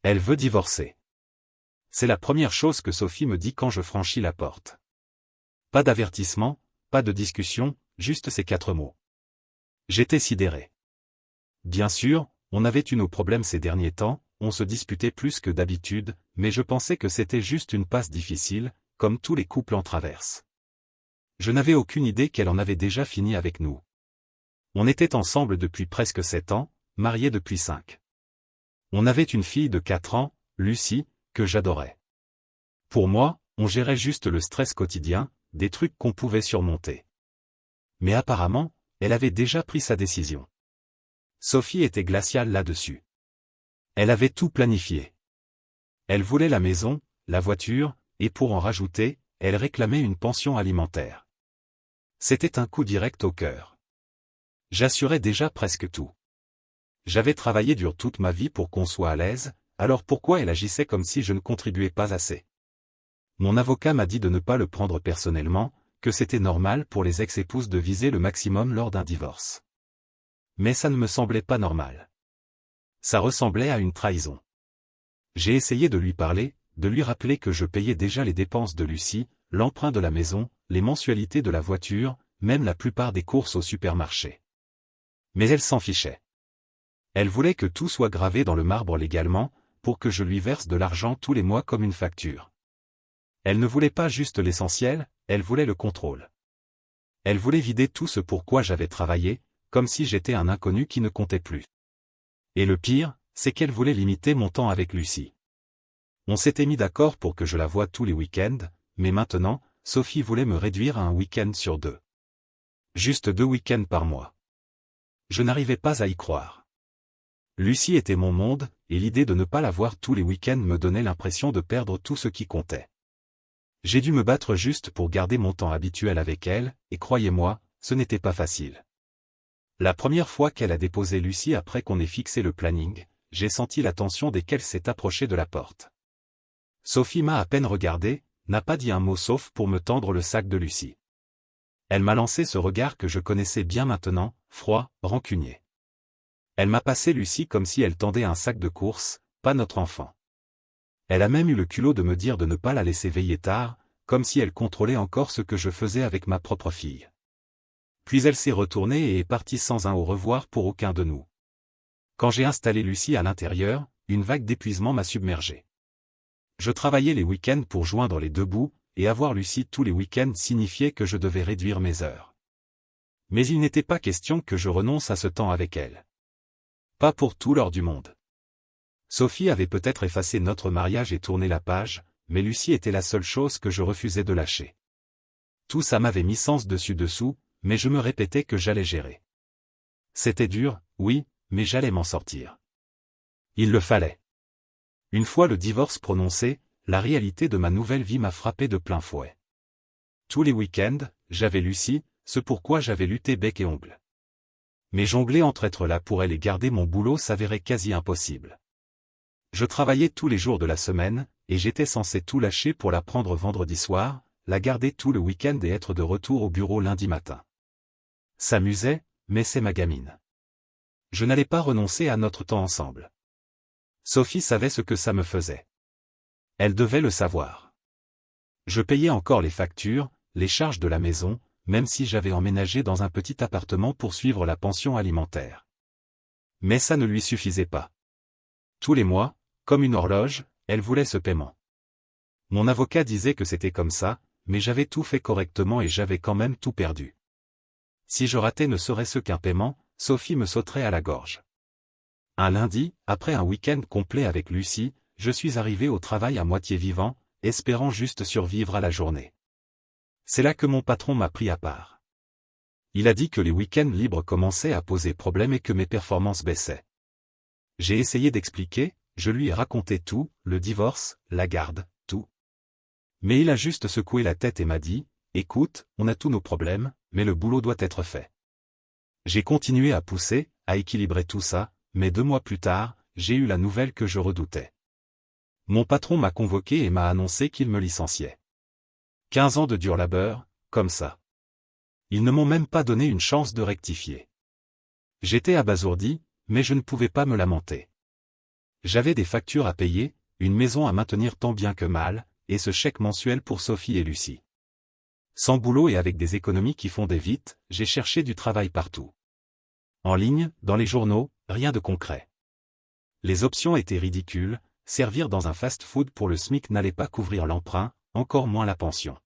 Elle veut divorcer. C'est la première chose que Sophie me dit quand je franchis la porte. Pas d'avertissement, pas de discussion, juste ces 4 mots. J'étais sidéré. Bien sûr, on avait eu nos problèmes ces derniers temps, on se disputait plus que d'habitude, mais je pensais que c'était juste une passe difficile, comme tous les couples en traversent. Je n'avais aucune idée qu'elle en avait déjà fini avec nous. On était ensemble depuis presque 7 ans, mariés depuis 5. On avait une fille de 4 ans, Lucie, que j'adorais. Pour moi, on gérait juste le stress quotidien, des trucs qu'on pouvait surmonter. Mais apparemment, elle avait déjà pris sa décision. Sophie était glaciale là-dessus. Elle avait tout planifié. Elle voulait la maison, la voiture, et pour en rajouter, elle réclamait une pension alimentaire. C'était un coup direct au cœur. J'assurais déjà presque tout. J'avais travaillé dur toute ma vie pour qu'on soit à l'aise, alors pourquoi elle agissait comme si je ne contribuais pas assez? Mon avocat m'a dit de ne pas le prendre personnellement, que c'était normal pour les ex-épouses de viser le maximum lors d'un divorce. Mais ça ne me semblait pas normal. Ça ressemblait à une trahison. J'ai essayé de lui parler, de lui rappeler que je payais déjà les dépenses de Lucie, l'emprunt de la maison, les mensualités de la voiture, même la plupart des courses au supermarché. Mais elle s'en fichait. Elle voulait que tout soit gravé dans le marbre légalement, pour que je lui verse de l'argent tous les mois comme une facture. Elle ne voulait pas juste l'essentiel, elle voulait le contrôle. Elle voulait vider tout ce pour quoi j'avais travaillé, comme si j'étais un inconnu qui ne comptait plus. Et le pire, c'est qu'elle voulait limiter mon temps avec Lucie. On s'était mis d'accord pour que je la voie tous les week-ends, mais maintenant, Sophie voulait me réduire à un week-end sur 2. Juste 2 week-ends par mois. Je n'arrivais pas à y croire. Lucie était mon monde, et l'idée de ne pas la voir tous les week-ends me donnait l'impression de perdre tout ce qui comptait. J'ai dû me battre juste pour garder mon temps habituel avec elle, et croyez-moi, ce n'était pas facile. La première fois qu'elle a déposé Lucie après qu'on ait fixé le planning, j'ai senti la tension dès qu'elle s'est approchée de la porte. Sophie m'a à peine regardé, n'a pas dit un mot sauf pour me tendre le sac de Lucie. Elle m'a lancé ce regard que je connaissais bien maintenant, froid, rancunier. Elle m'a passé Lucie comme si elle tendait un sac de course, pas notre enfant. Elle a même eu le culot de me dire de ne pas la laisser veiller tard, comme si elle contrôlait encore ce que je faisais avec ma propre fille. Puis elle s'est retournée et est partie sans un au revoir pour aucun de nous. Quand j'ai installé Lucie à l'intérieur, une vague d'épuisement m'a submergé. Je travaillais les week-ends pour joindre les 2 bouts, et avoir Lucie tous les week-ends signifiait que je devais réduire mes heures. Mais il n'était pas question que je renonce à ce temps avec elle. Pas pour tout l'or du monde. Sophie avait peut-être effacé notre mariage et tourné la page, mais Lucie était la seule chose que je refusais de lâcher. Tout ça m'avait mis sens dessus-dessous, mais je me répétais que j'allais gérer. C'était dur, oui, mais j'allais m'en sortir. Il le fallait. Une fois le divorce prononcé, la réalité de ma nouvelle vie m'a frappé de plein fouet. Tous les week-ends, j'avais Lucie, ce pourquoi j'avais lutté bec et ongle. Mais jongler entre être là pour elle et garder mon boulot s'avérait quasi impossible. Je travaillais tous les jours de la semaine, et j'étais censé tout lâcher pour la prendre vendredi soir, la garder tout le week-end et être de retour au bureau lundi matin. S'amusait, mais c'est ma gamine. Je n'allais pas renoncer à notre temps ensemble. Sophie savait ce que ça me faisait. Elle devait le savoir. Je payais encore les factures, les charges de la maison, même si j'avais emménagé dans un petit appartement pour suivre la pension alimentaire. Mais ça ne lui suffisait pas. Tous les mois, comme une horloge, elle voulait ce paiement. Mon avocat disait que c'était comme ça, mais j'avais tout fait correctement et j'avais quand même tout perdu. Si je ratais ne serait-ce qu'un paiement, Sophie me sauterait à la gorge. Un lundi, après un week-end complet avec Lucie, je suis arrivé au travail à moitié vivant, espérant juste survivre à la journée. C'est là que mon patron m'a pris à part. Il a dit que les week-ends libres commençaient à poser problème et que mes performances baissaient. J'ai essayé d'expliquer, je lui ai raconté tout, le divorce, la garde, tout. Mais il a juste secoué la tête et m'a dit, « Écoute, on a tous nos problèmes, mais le boulot doit être fait. » J'ai continué à pousser, à équilibrer tout ça, mais 2 mois plus tard, j'ai eu la nouvelle que je redoutais. Mon patron m'a convoqué et m'a annoncé qu'il me licenciait. 15 ans de dur labeur, comme ça. Ils ne m'ont même pas donné une chance de rectifier. J'étais abasourdi, mais je ne pouvais pas me lamenter. J'avais des factures à payer, une maison à maintenir tant bien que mal, et ce chèque mensuel pour Sophie et Lucie. Sans boulot et avec des économies qui fondaient vite, j'ai cherché du travail partout. En ligne, dans les journaux, rien de concret. Les options étaient ridicules, servir dans un fast-food pour le SMIC n'allait pas couvrir l'emprunt, encore moins la pension.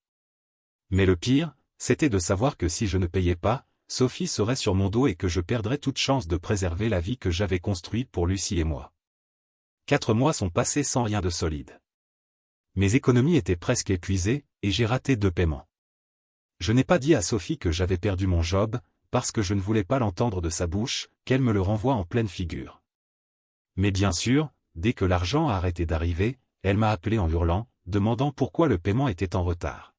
Mais le pire, c'était de savoir que si je ne payais pas, Sophie serait sur mon dos et que je perdrais toute chance de préserver la vie que j'avais construite pour Lucie et moi. 4 mois sont passés sans rien de solide. Mes économies étaient presque épuisées, et j'ai raté 2 paiements. Je n'ai pas dit à Sophie que j'avais perdu mon job, parce que je ne voulais pas l'entendre de sa bouche, qu'elle me le renvoie en pleine figure. Mais bien sûr, dès que l'argent a arrêté d'arriver, elle m'a appelé en hurlant, demandant pourquoi le paiement était en retard.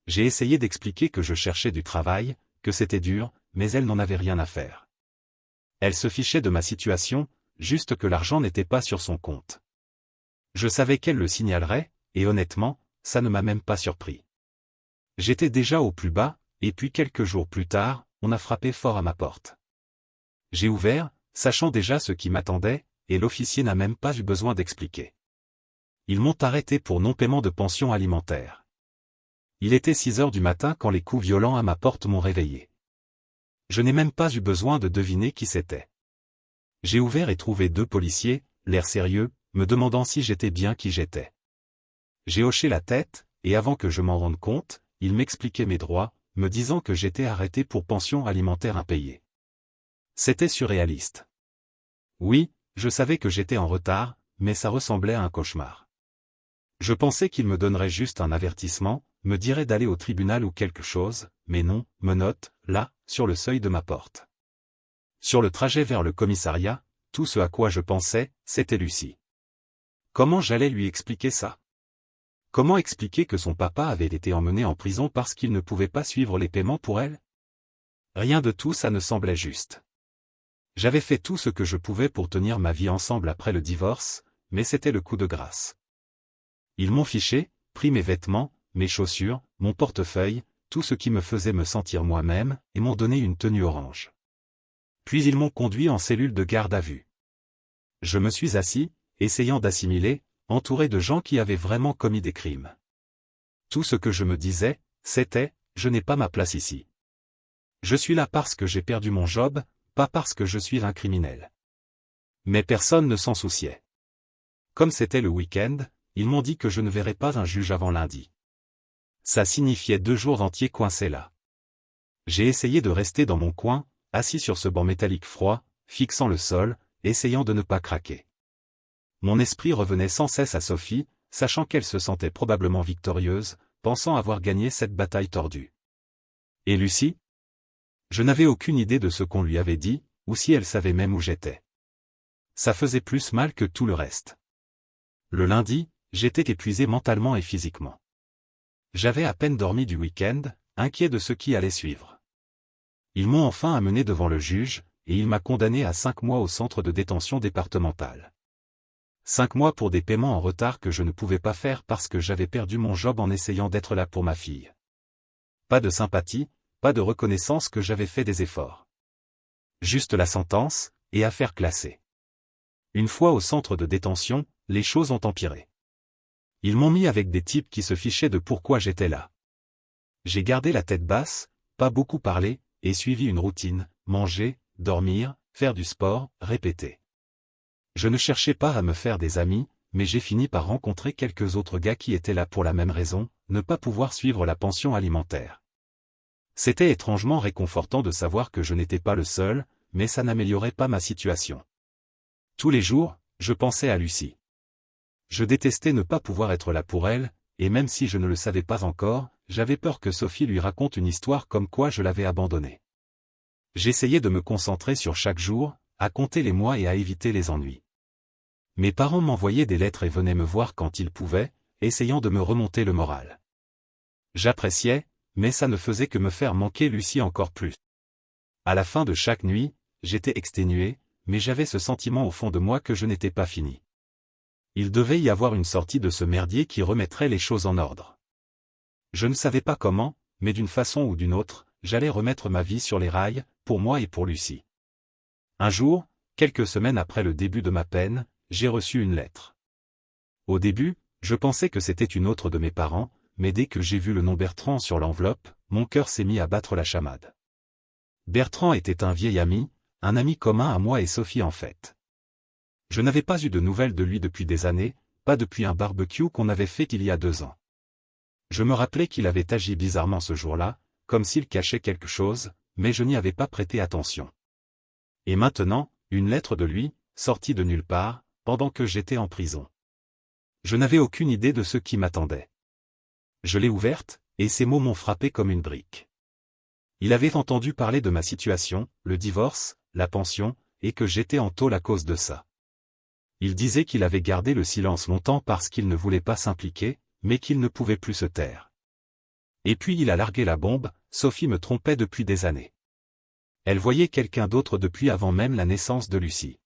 J'ai essayé d'expliquer que je cherchais du travail, que c'était dur, mais elle n'en avait rien à faire. Elle se fichait de ma situation, juste que l'argent n'était pas sur son compte. Je savais qu'elle le signalerait, et honnêtement, ça ne m'a même pas surpris. J'étais déjà au plus bas, et puis quelques jours plus tard, on a frappé fort à ma porte. J'ai ouvert, sachant déjà ce qui m'attendait, et l'officier n'a même pas eu besoin d'expliquer. Ils m'ont arrêté pour non-paiement de pension alimentaire. Il était 6 heures du matin quand les coups violents à ma porte m'ont réveillé. Je n'ai même pas eu besoin de deviner qui c'était. J'ai ouvert et trouvé 2 policiers, l'air sérieux, me demandant si j'étais bien qui j'étais. J'ai hoché la tête, et avant que je m'en rende compte, ils m'expliquaient mes droits, me disant que j'étais arrêté pour pension alimentaire impayée. C'était surréaliste. Oui, je savais que j'étais en retard, mais ça ressemblait à un cauchemar. Je pensais qu'ils me donneraient juste un avertissement, me diraient d'aller au tribunal ou quelque chose, mais non, menottes, là, sur le seuil de ma porte. Sur le trajet vers le commissariat, tout ce à quoi je pensais, c'était Lucie. Comment j'allais lui expliquer ça? Comment expliquer que son papa avait été emmené en prison parce qu'il ne pouvait pas suivre les paiements pour elle? Rien de tout ça ne semblait juste. J'avais fait tout ce que je pouvais pour tenir ma vie ensemble après le divorce, mais c'était le coup de grâce. Ils m'ont fiché, pris mes vêtements, mes chaussures, mon portefeuille, tout ce qui me faisait me sentir moi-même, et m'ont donné une tenue orange. Puis ils m'ont conduit en cellule de garde à vue. Je me suis assis, essayant d'assimiler, entouré de gens qui avaient vraiment commis des crimes. Tout ce que je me disais, c'était, je n'ai pas ma place ici. Je suis là parce que j'ai perdu mon job, pas parce que je suis un criminel. Mais personne ne s'en souciait. Comme c'était le week-end, ils m'ont dit que je ne verrais pas un juge avant lundi. Ça signifiait 2 jours entiers coincés là. J'ai essayé de rester dans mon coin, assis sur ce banc métallique froid, fixant le sol, essayant de ne pas craquer. Mon esprit revenait sans cesse à Sophie, sachant qu'elle se sentait probablement victorieuse, pensant avoir gagné cette bataille tordue. Et Lucie? Je n'avais aucune idée de ce qu'on lui avait dit, ou si elle savait même où j'étais. Ça faisait plus mal que tout le reste. Le lundi, j'étais épuisé mentalement et physiquement. J'avais à peine dormi du week-end, inquiet de ce qui allait suivre. Ils m'ont enfin amené devant le juge, et il m'a condamné à 5 mois au centre de détention départemental. 5 mois pour des paiements en retard que je ne pouvais pas faire parce que j'avais perdu mon job en essayant d'être là pour ma fille. Pas de sympathie, pas de reconnaissance que j'avais fait des efforts. Juste la sentence, et affaire classée. Une fois au centre de détention, les choses ont empiré. Ils m'ont mis avec des types qui se fichaient de pourquoi j'étais là. J'ai gardé la tête basse, pas beaucoup parlé, et suivi une routine, manger, dormir, faire du sport, répéter. Je ne cherchais pas à me faire des amis, mais j'ai fini par rencontrer quelques autres gars qui étaient là pour la même raison, ne pas pouvoir suivre la pension alimentaire. C'était étrangement réconfortant de savoir que je n'étais pas le seul, mais ça n'améliorait pas ma situation. Tous les jours, je pensais à Lucie. Je détestais ne pas pouvoir être là pour elle, et même si je ne le savais pas encore, j'avais peur que Sophie lui raconte une histoire comme quoi je l'avais abandonnée. J'essayais de me concentrer sur chaque jour, à compter les mois et à éviter les ennuis. Mes parents m'envoyaient des lettres et venaient me voir quand ils pouvaient, essayant de me remonter le moral. J'appréciais, mais ça ne faisait que me faire manquer Lucie encore plus. À la fin de chaque nuit, j'étais exténué, mais j'avais ce sentiment au fond de moi que je n'étais pas fini. Il devait y avoir une sortie de ce merdier qui remettrait les choses en ordre. Je ne savais pas comment, mais d'une façon ou d'une autre, j'allais remettre ma vie sur les rails, pour moi et pour Lucie. Un jour, quelques semaines après le début de ma peine, j'ai reçu une lettre. Au début, je pensais que c'était une autre de mes parents, mais dès que j'ai vu le nom Bertrand sur l'enveloppe, mon cœur s'est mis à battre la chamade. Bertrand était un vieil ami, un ami commun à moi et Sophie en fait. Je n'avais pas eu de nouvelles de lui depuis des années, pas depuis un barbecue qu'on avait fait il y a 2 ans. Je me rappelais qu'il avait agi bizarrement ce jour-là, comme s'il cachait quelque chose, mais je n'y avais pas prêté attention. Et maintenant, une lettre de lui, sortie de nulle part, pendant que j'étais en prison. Je n'avais aucune idée de ce qui m'attendait. Je l'ai ouverte, et ces mots m'ont frappé comme une brique. Il avait entendu parler de ma situation, le divorce, la pension, et que j'étais en taule à cause de ça. Il disait qu'il avait gardé le silence longtemps parce qu'il ne voulait pas s'impliquer, mais qu'il ne pouvait plus se taire. Et puis il a largué la bombe, Sophie me trompait depuis des années. Elle voyait quelqu'un d'autre depuis avant même la naissance de Lucie.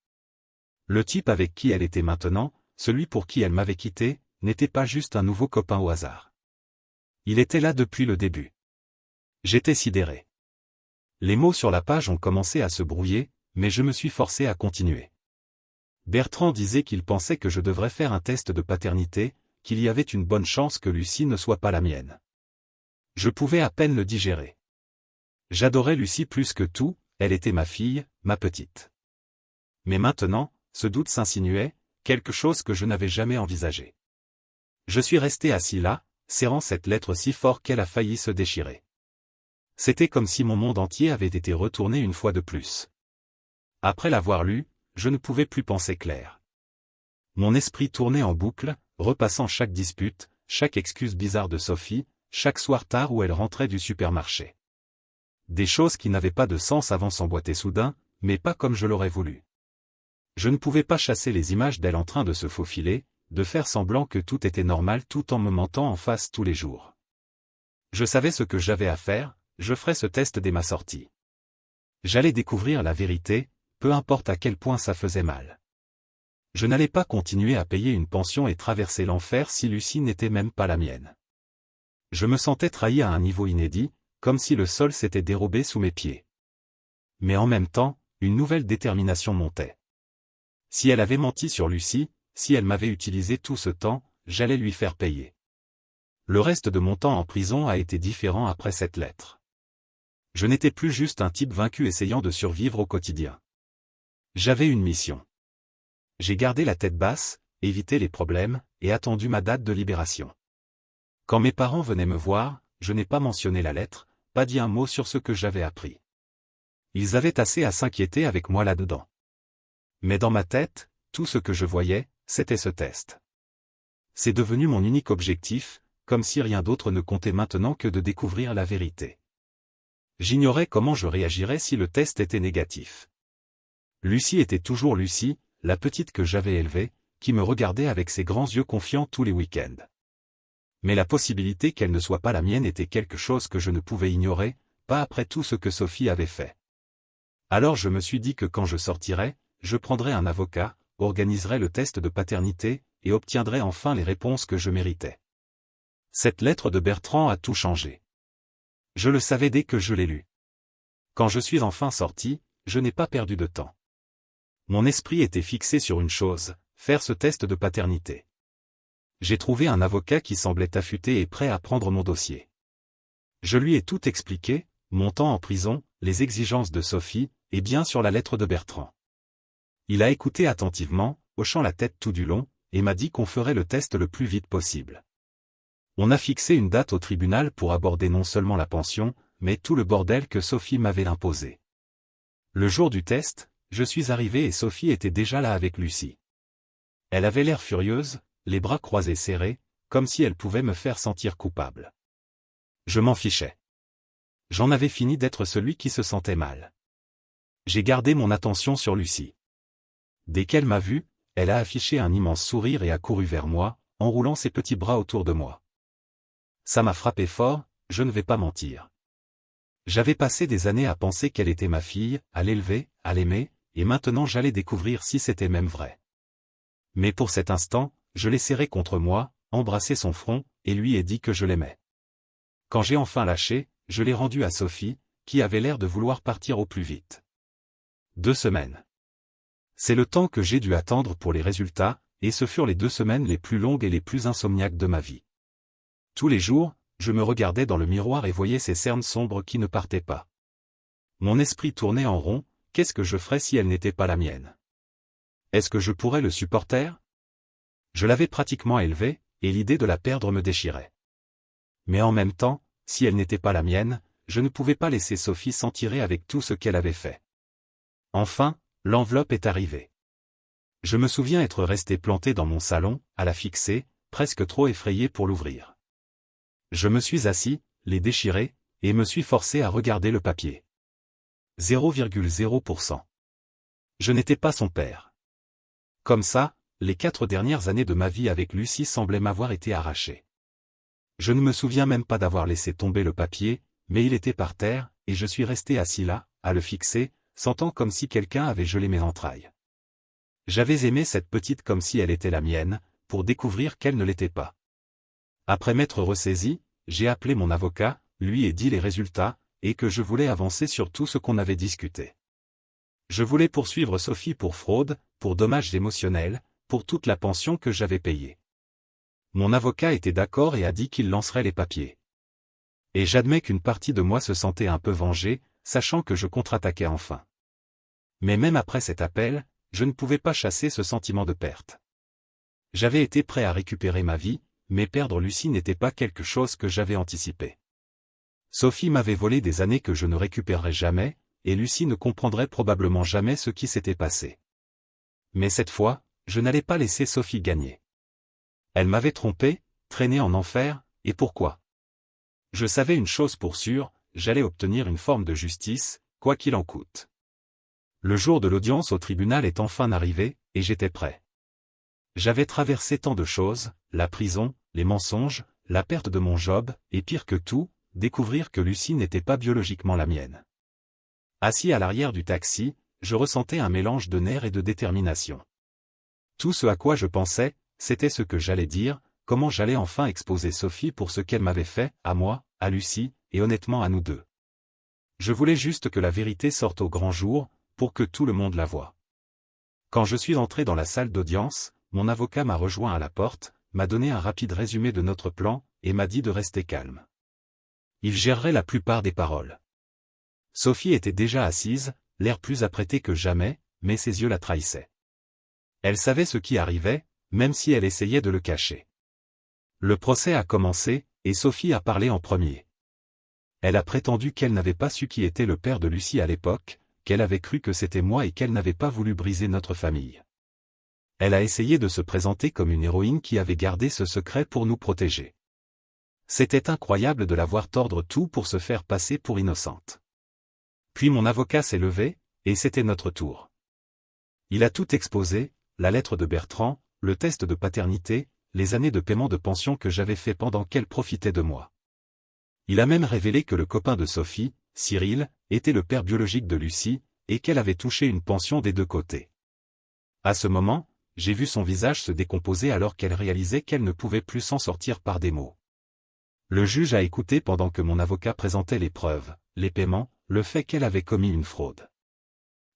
Le type avec qui elle était maintenant, celui pour qui elle m'avait quitté, n'était pas juste un nouveau copain au hasard. Il était là depuis le début. J'étais sidéré. Les mots sur la page ont commencé à se brouiller, mais je me suis forcé à continuer. Bertrand disait qu'il pensait que je devrais faire un test de paternité, qu'il y avait une bonne chance que Lucie ne soit pas la mienne. Je pouvais à peine le digérer. J'adorais Lucie plus que tout, elle était ma fille, ma petite. Mais maintenant, ce doute s'insinuait, quelque chose que je n'avais jamais envisagé. Je suis resté assis là, serrant cette lettre si fort qu'elle a failli se déchirer. C'était comme si mon monde entier avait été retourné une fois de plus. Après l'avoir lu, je ne pouvais plus penser clair. Mon esprit tournait en boucle, repassant chaque dispute, chaque excuse bizarre de Sophie, chaque soir tard où elle rentrait du supermarché. Des choses qui n'avaient pas de sens avant s'emboîter soudain, mais pas comme je l'aurais voulu. Je ne pouvais pas chasser les images d'elle en train de se faufiler, de faire semblant que tout était normal tout en me mentant en face tous les jours. Je savais ce que j'avais à faire, je ferais ce test dès ma sortie. J'allais découvrir la vérité, peu importe à quel point ça faisait mal. Je n'allais pas continuer à payer une pension et traverser l'enfer si Lucie n'était même pas la mienne. Je me sentais trahi à un niveau inédit, comme si le sol s'était dérobé sous mes pieds. Mais en même temps, une nouvelle détermination montait. Si elle avait menti sur Lucie, si elle m'avait utilisé tout ce temps, j'allais lui faire payer. Le reste de mon temps en prison a été différent après cette lettre. Je n'étais plus juste un type vaincu essayant de survivre au quotidien. J'avais une mission. J'ai gardé la tête basse, évité les problèmes, et attendu ma date de libération. Quand mes parents venaient me voir, je n'ai pas mentionné la lettre, pas dit un mot sur ce que j'avais appris. Ils avaient assez à s'inquiéter avec moi là-dedans. Mais dans ma tête, tout ce que je voyais, c'était ce test. C'est devenu mon unique objectif, comme si rien d'autre ne comptait maintenant que de découvrir la vérité. J'ignorais comment je réagirais si le test était négatif. Lucie était toujours Lucie, la petite que j'avais élevée, qui me regardait avec ses grands yeux confiants tous les week-ends. Mais la possibilité qu'elle ne soit pas la mienne était quelque chose que je ne pouvais ignorer, pas après tout ce que Sophie avait fait. Alors je me suis dit que quand je sortirais, je prendrais un avocat, organiserais le test de paternité, et obtiendrais enfin les réponses que je méritais. Cette lettre de Bertrand a tout changé. Je le savais dès que je l'ai lue. Quand je suis enfin sorti, je n'ai pas perdu de temps. Mon esprit était fixé sur une chose, faire ce test de paternité. J'ai trouvé un avocat qui semblait affûté et prêt à prendre mon dossier. Je lui ai tout expliqué, mon temps en prison, les exigences de Sophie, et bien sûr la lettre de Bertrand. Il a écouté attentivement, hochant la tête tout du long, et m'a dit qu'on ferait le test le plus vite possible. On a fixé une date au tribunal pour aborder non seulement la pension, mais tout le bordel que Sophie m'avait imposé. Le jour du test, je suis arrivé et Sophie était déjà là avec Lucie. Elle avait l'air furieuse, les bras croisés serrés, comme si elle pouvait me faire sentir coupable. Je m'en fichais. J'en avais fini d'être celui qui se sentait mal. J'ai gardé mon attention sur Lucie. Dès qu'elle m'a vu, elle a affiché un immense sourire et a couru vers moi, enroulant ses petits bras autour de moi. Ça m'a frappé fort, je ne vais pas mentir. J'avais passé des années à penser qu'elle était ma fille, à l'élever, à l'aimer, et maintenant j'allais découvrir si c'était même vrai. Mais pour cet instant, je l'ai serré contre moi, embrassé son front, et lui ai dit que je l'aimais. Quand j'ai enfin lâché, je l'ai rendu à Sophie, qui avait l'air de vouloir partir au plus vite. 2 semaines. C'est le temps que j'ai dû attendre pour les résultats, et ce furent les 2 semaines les plus longues et les plus insomniaques de ma vie. Tous les jours, je me regardais dans le miroir et voyais ces cernes sombres qui ne partaient pas. Mon esprit tournait en rond, qu'est-ce que je ferais si elle n'était pas la mienne? Est-ce que je pourrais le supporter? Je l'avais pratiquement élevée, et l'idée de la perdre me déchirait. Mais en même temps, si elle n'était pas la mienne, je ne pouvais pas laisser Sophie s'en tirer avec tout ce qu'elle avait fait. Enfin, l'enveloppe est arrivée. Je me souviens être resté planté dans mon salon, à la fixer, presque trop effrayé pour l'ouvrir. Je me suis assis, les déchiré, et me suis forcé à regarder le papier. 0,0%. Je n'étais pas son père. Comme ça, les 4 dernières années de ma vie avec Lucie semblaient m'avoir été arrachées. Je ne me souviens même pas d'avoir laissé tomber le papier, mais il était par terre, et je suis resté assis là, à le fixer, sentant comme si quelqu'un avait gelé mes entrailles. J'avais aimé cette petite comme si elle était la mienne, pour découvrir qu'elle ne l'était pas. Après m'être ressaisi, j'ai appelé mon avocat, lui ai dit les résultats, et que je voulais avancer sur tout ce qu'on avait discuté. Je voulais poursuivre Sophie pour fraude, pour dommages émotionnels, pour toute la pension que j'avais payée. Mon avocat était d'accord et a dit qu'il lancerait les papiers. Et j'admets qu'une partie de moi se sentait un peu vengée, sachant que je contre-attaquais enfin. Mais même après cet appel, je ne pouvais pas chasser ce sentiment de perte. J'avais été prêt à récupérer ma vie, mais perdre Lucie n'était pas quelque chose que j'avais anticipé. Sophie m'avait volé des années que je ne récupérerais jamais, et Lucie ne comprendrait probablement jamais ce qui s'était passé. Mais cette fois, je n'allais pas laisser Sophie gagner. Elle m'avait trompé, traîné en enfer, et pourquoi? Je savais une chose pour sûre, j'allais obtenir une forme de justice, quoi qu'il en coûte. Le jour de l'audience au tribunal est enfin arrivé, et j'étais prêt. J'avais traversé tant de choses, la prison, les mensonges, la perte de mon job, et pire que tout, découvrir que Lucie n'était pas biologiquement la mienne. Assis à l'arrière du taxi, je ressentais un mélange de nerfs et de détermination. Tout ce à quoi je pensais, c'était ce que j'allais dire, comment j'allais enfin exposer Sophie pour ce qu'elle m'avait fait, à moi, à Lucie, et honnêtement à nous deux. Je voulais juste que la vérité sorte au grand jour, pour que tout le monde la voie. Quand je suis entré dans la salle d'audience, mon avocat m'a rejoint à la porte, m'a donné un rapide résumé de notre plan, et m'a dit de rester calme. Il gérerait la plupart des paroles. Sophie était déjà assise, l'air plus apprêté que jamais, mais ses yeux la trahissaient. Elle savait ce qui arrivait, même si elle essayait de le cacher. Le procès a commencé, et Sophie a parlé en premier. Elle a prétendu qu'elle n'avait pas su qui était le père de Lucie à l'époque, qu'elle avait cru que c'était moi et qu'elle n'avait pas voulu briser notre famille. Elle a essayé de se présenter comme une héroïne qui avait gardé ce secret pour nous protéger. C'était incroyable de la voir tordre tout pour se faire passer pour innocente. Puis mon avocat s'est levé, et c'était notre tour. Il a tout exposé, la lettre de Bertrand, le test de paternité, les années de paiement de pension que j'avais fait pendant qu'elle profitait de moi. Il a même révélé que le copain de Sophie, Cyril, était le père biologique de Lucie, et qu'elle avait touché une pension des deux côtés. À ce moment, j'ai vu son visage se décomposer alors qu'elle réalisait qu'elle ne pouvait plus s'en sortir par des mots. Le juge a écouté pendant que mon avocat présentait les preuves, les paiements, le fait qu'elle avait commis une fraude.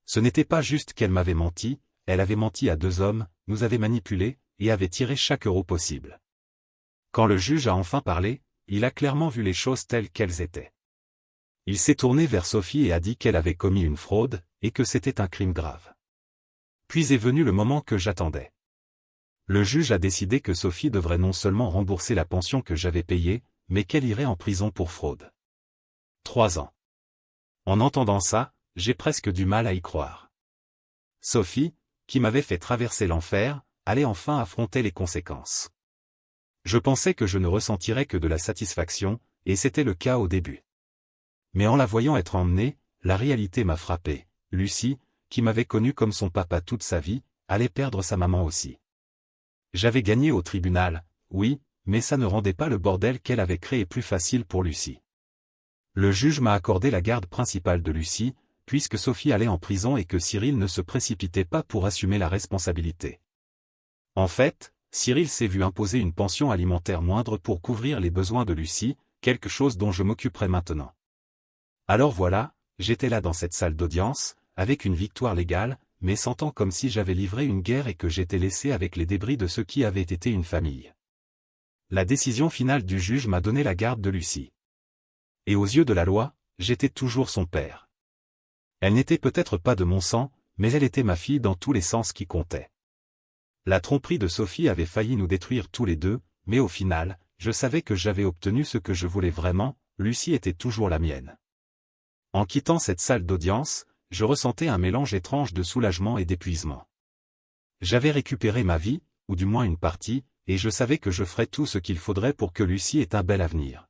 Ce n'était pas juste qu'elle m'avait menti, elle avait menti à 2 hommes, nous avait manipulés, et avait tiré chaque euro possible. Quand le juge a enfin parlé, il a clairement vu les choses telles qu'elles étaient. Il s'est tourné vers Sophie et a dit qu'elle avait commis une fraude, et que c'était un crime grave. Puis est venu le moment que j'attendais. Le juge a décidé que Sophie devrait non seulement rembourser la pension que j'avais payée, mais qu'elle irait en prison pour fraude. 3 ans. En entendant ça, j'ai presque du mal à y croire. Sophie, qui m'avait fait traverser l'enfer, allait enfin affronter les conséquences. Je pensais que je ne ressentirais que de la satisfaction, et c'était le cas au début. Mais en la voyant être emmenée, la réalité m'a frappé. Lucie, qui m'avait connu comme son papa toute sa vie, allait perdre sa maman aussi. J'avais gagné au tribunal, oui, mais ça ne rendait pas le bordel qu'elle avait créé plus facile pour Lucie. Le juge m'a accordé la garde principale de Lucie, puisque Sophie allait en prison et que Cyril ne se précipitait pas pour assumer la responsabilité. En fait, Cyril s'est vu imposer une pension alimentaire moindre pour couvrir les besoins de Lucie, quelque chose dont je m'occuperai maintenant. Alors voilà, j'étais là dans cette salle d'audience, avec une victoire légale, mais sentant comme si j'avais livré une guerre et que j'étais laissé avec les débris de ce qui avait été une famille. La décision finale du juge m'a donné la garde de Lucie. Et aux yeux de la loi, j'étais toujours son père. Elle n'était peut-être pas de mon sang, mais elle était ma fille dans tous les sens qui comptaient. La tromperie de Sophie avait failli nous détruire tous les deux, mais au final, je savais que j'avais obtenu ce que je voulais vraiment, Lucie était toujours la mienne. En quittant cette salle d'audience, je ressentais un mélange étrange de soulagement et d'épuisement. J'avais récupéré ma vie, ou du moins une partie, et je savais que je ferais tout ce qu'il faudrait pour que Lucie ait un bel avenir.